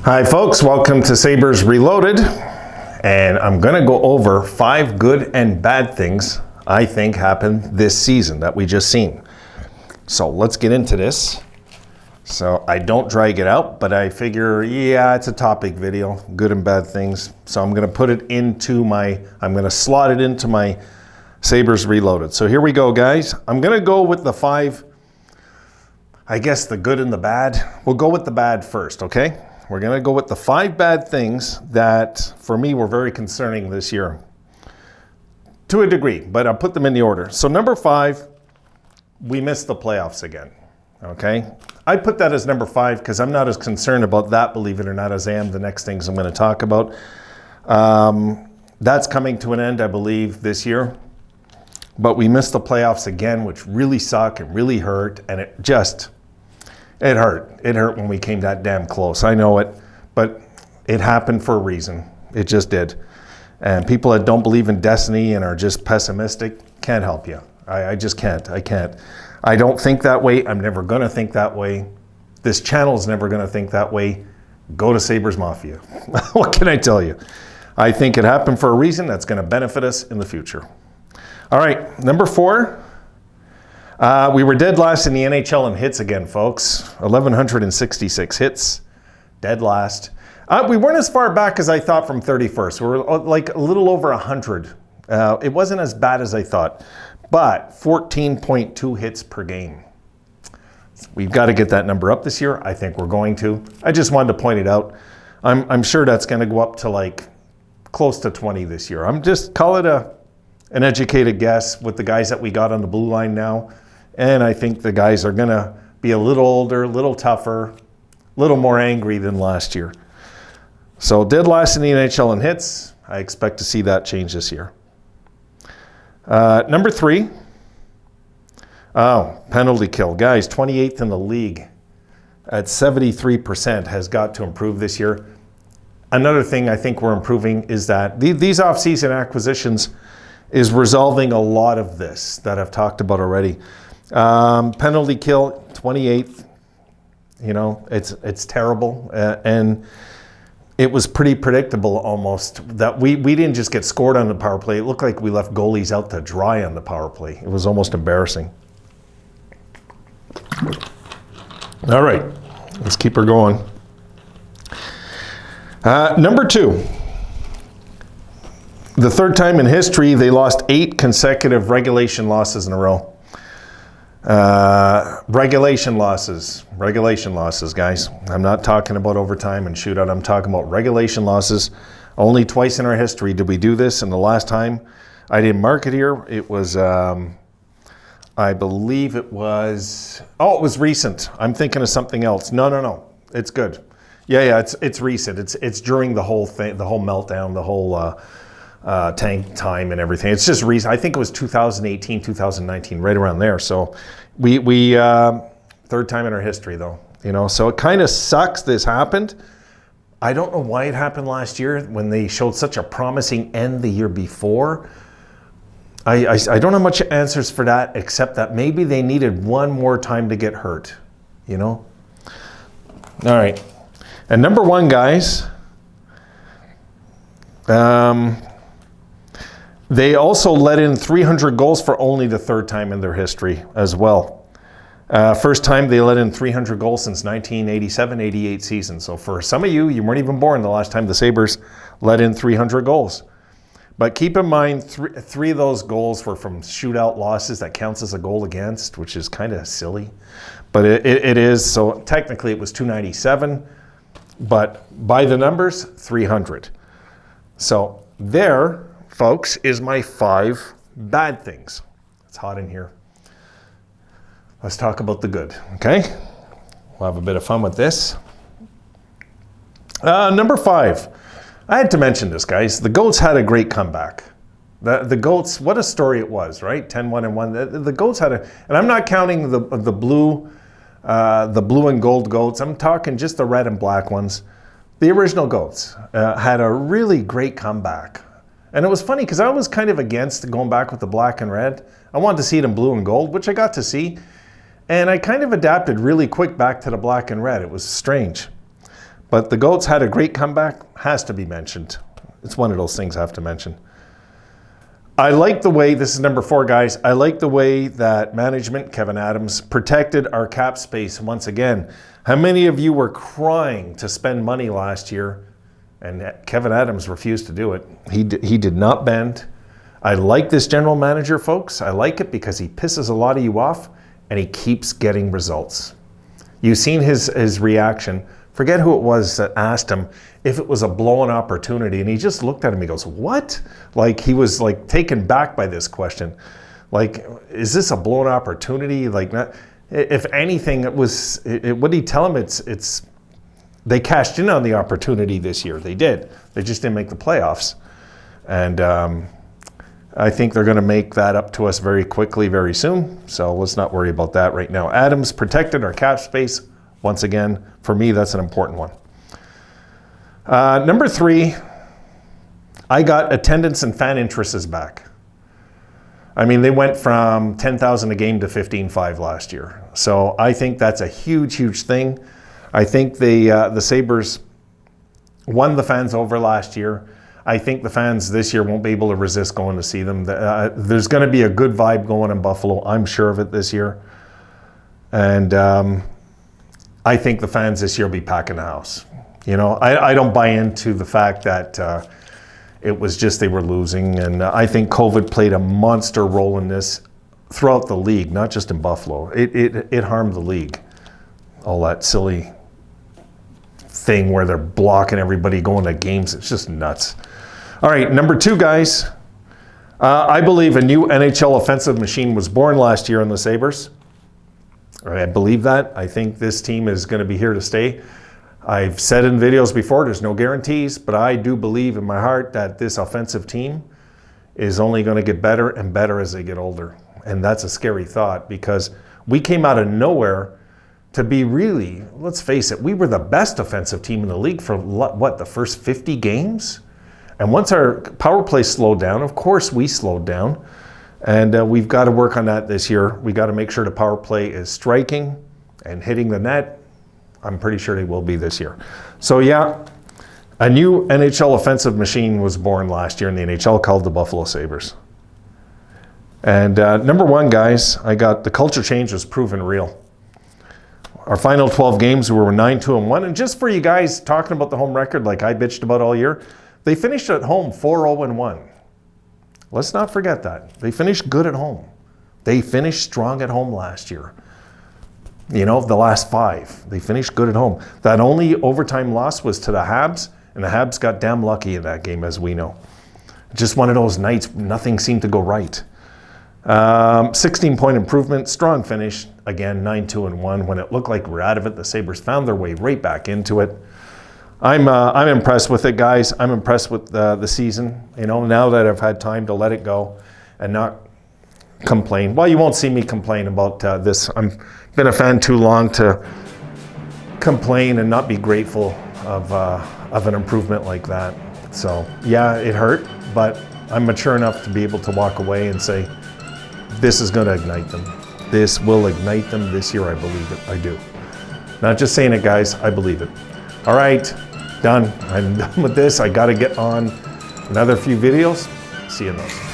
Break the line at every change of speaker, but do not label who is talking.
Hi folks, welcome to Sabres Reloaded, and I'm going to go over 5 good and bad things I think happened this season that we just seen. So let's get into this. So I don't drag it out, but I figure, yeah, it's a topic video, good and bad things. So I'm going to put it into I'm going to slot it into my Sabres Reloaded. So here we go, guys. I'm going to go with the 5, I guess the good and the bad. We'll go with the bad first, okay? We're going to go with the 5 bad things that, for me, were very concerning this year. To a degree, but I'll put them in the order. So number 5, we missed the playoffs again, okay? I put that as number 5 because I'm not as concerned about that, believe it or not, as I am the next things I'm going to talk about. That's coming to an end, I believe, this year. But we missed the playoffs again, which really sucked and really hurt, and it hurt. It hurt when we came that damn close. I know it, but it happened for a reason. It just did. And people that don't believe in destiny and are just pessimistic can't help you. I just can't. I can't. I don't think that way. I'm never going to think that way. This channel is never going to think that way. Go to Sabres Mafia. What can I tell you? I think it happened for a reason that's going to benefit us in the future. All right, number 4. We were dead last in the NHL in hits again, folks. 1,166 hits, dead last. We weren't as far back as I thought from 31st. We were like a little over 100. It wasn't as bad as I thought, but 14.2 hits per game. We've got to get that number up this year. I think we're going to. I just wanted to point it out. I'm sure that's going to go up to like close to 20 this year. I'm just call it an educated guess with the guys that we got on the blue line now. And I think the guys are going to be a little older, a little tougher, a little more angry than last year. So dead last in the NHL in hits. I expect to see that change this year. Number 3. Oh, penalty kill. Guys, 28th in the league at 73% has got to improve this year. Another thing I think we're improving is that these off-season acquisitions is resolving a lot of this that I've talked about already. Penalty kill, 28th. You know, it's terrible. And it was pretty predictable almost that we didn't just get scored on the power play. It looked like we left goalies out to dry on the power play. It was almost embarrassing. All right, let's keep her going. Number 2. The 3rd time in history, they lost 8 consecutive regulation losses in a row. Regulation losses, guys. I'm not talking about overtime and shootout. I'm talking about regulation losses. Only twice in our history did we do this, and the last time I didn't mark it here. It was, I believe it was. Oh, it was recent. I'm thinking of something else. No. It's good. Yeah. It's recent. It's during the whole thing, the whole meltdown, the whole. Tank time and everything. It's just recent. I think it was 2018, 2019, right around there. So we 3rd time in our history though, you know, so it kind of sucks this happened. I don't know why it happened last year when they showed such a promising end the year before. I don't have much answers for that, except that maybe they needed one more time to get hurt, you know? All right. And number 1, guys, they also let in 300 goals for only the 3rd time in their history as well. First time they let in 300 goals since 1987-88 season. So for some of you, you weren't even born the last time the Sabres let in 300 goals. But keep in mind, 3 of those goals were from shootout losses. That counts as a goal against, which is kind of silly. But it is. So technically it was 297. But by the numbers, 300. So there, folks, is my 5 bad things. It's hot in here. Let's talk about the good, okay? We'll have a bit of fun with this. Number 5. I had to mention this, guys. The Goats had a great comeback. The Goats, what a story it was, right? 10-1-1. The Goats had and I'm not counting the blue and gold Goats. I'm talking just the red and black ones. The original Goats had a really great comeback. And it was funny because I was kind of against going back with the black and red. I wanted to see it in blue and gold, which I got to see. And I kind of adapted really quick back to the black and red. It was strange. But the Goats had a great comeback, has to be mentioned. It's one of those things I have to mention. I like the way, this is number 4, guys, I like the way that management, Kevin Adams, protected our cap space once again. How many of you were crying to spend money last year, and Kevin Adams refused to do it? He did not bend. I like this general manager, folks. I like it because he pisses a lot of you off, and he keeps getting results. You've seen his reaction. Forget who it was that asked him if it was a blown opportunity, and he just looked at him. He goes, "What?" Like he was like taken back by this question. Like, is this a blown opportunity? Like, not, if anything, it was. What did he tell him? It's. They cashed in on the opportunity this year. They did. They just didn't make the playoffs, and I think they're going to make that up to us very quickly, very soon. So let's not worry about that right now. Adams protected our cap space once again. For me, that's an important one. Number 3, I got attendance and fan interest is back. I mean, they went from 10,000 a game to 15,500 last year. So I think that's a huge, huge thing. I think the Sabres won the fans over last year. I think the fans this year won't be able to resist going to see them. There's going to be a good vibe going in Buffalo. I'm sure of it this year. And I think the fans this year will be packing the house. You know, I don't buy into the fact that it was just they were losing. And I think COVID played a monster role in this throughout the league, not just in Buffalo. It harmed the league. All that silly thing where they're blocking everybody going to games. It's just nuts. All right, number 2, guys. I believe a new NHL offensive machine was born last year in the Sabres. I believe that. I think this team is going to be here to stay. I've said in videos before, there's no guarantees, but I do believe in my heart that this offensive team is only going to get better and better as they get older. And that's a scary thought because we came out of nowhere to be really, let's face it, we were the best offensive team in the league for what, the first 50 games? And once our power play slowed down, of course we slowed down. And we've got to work on that this year. We got to make sure the power play is striking and hitting the net. I'm pretty sure they will be this year. So yeah, a new NHL offensive machine was born last year in the NHL called the Buffalo Sabres. And number 1, guys, I got the culture change was proven real. Our final 12 games, we were 9-2-1. And just for you guys talking about the home record like I bitched about all year, they finished at home 4-0-1. Let's not forget that. They finished good at home. They finished strong at home last year. You know, the last 5, they finished good at home. That only overtime loss was to the Habs, and the Habs got damn lucky in that game, as we know. Just one of those nights, nothing seemed to go right. 16-point improvement, strong finish. Again, 9-2-1. When it looked like we're out of it, the Sabres found their way right back into it. I'm impressed with it, guys. I'm impressed with the season. You know, now that I've had time to let it go and not complain. Well, you won't see me complain about this. I've been a fan too long to complain and not be grateful of an improvement like that. So, yeah, it hurt, but I'm mature enough to be able to walk away and say, this is going to ignite them. This will ignite them this year, I believe it. I do. Not just saying it, guys. I believe it. All right. Done. I'm done with this. I got to get on another few videos. See you in those.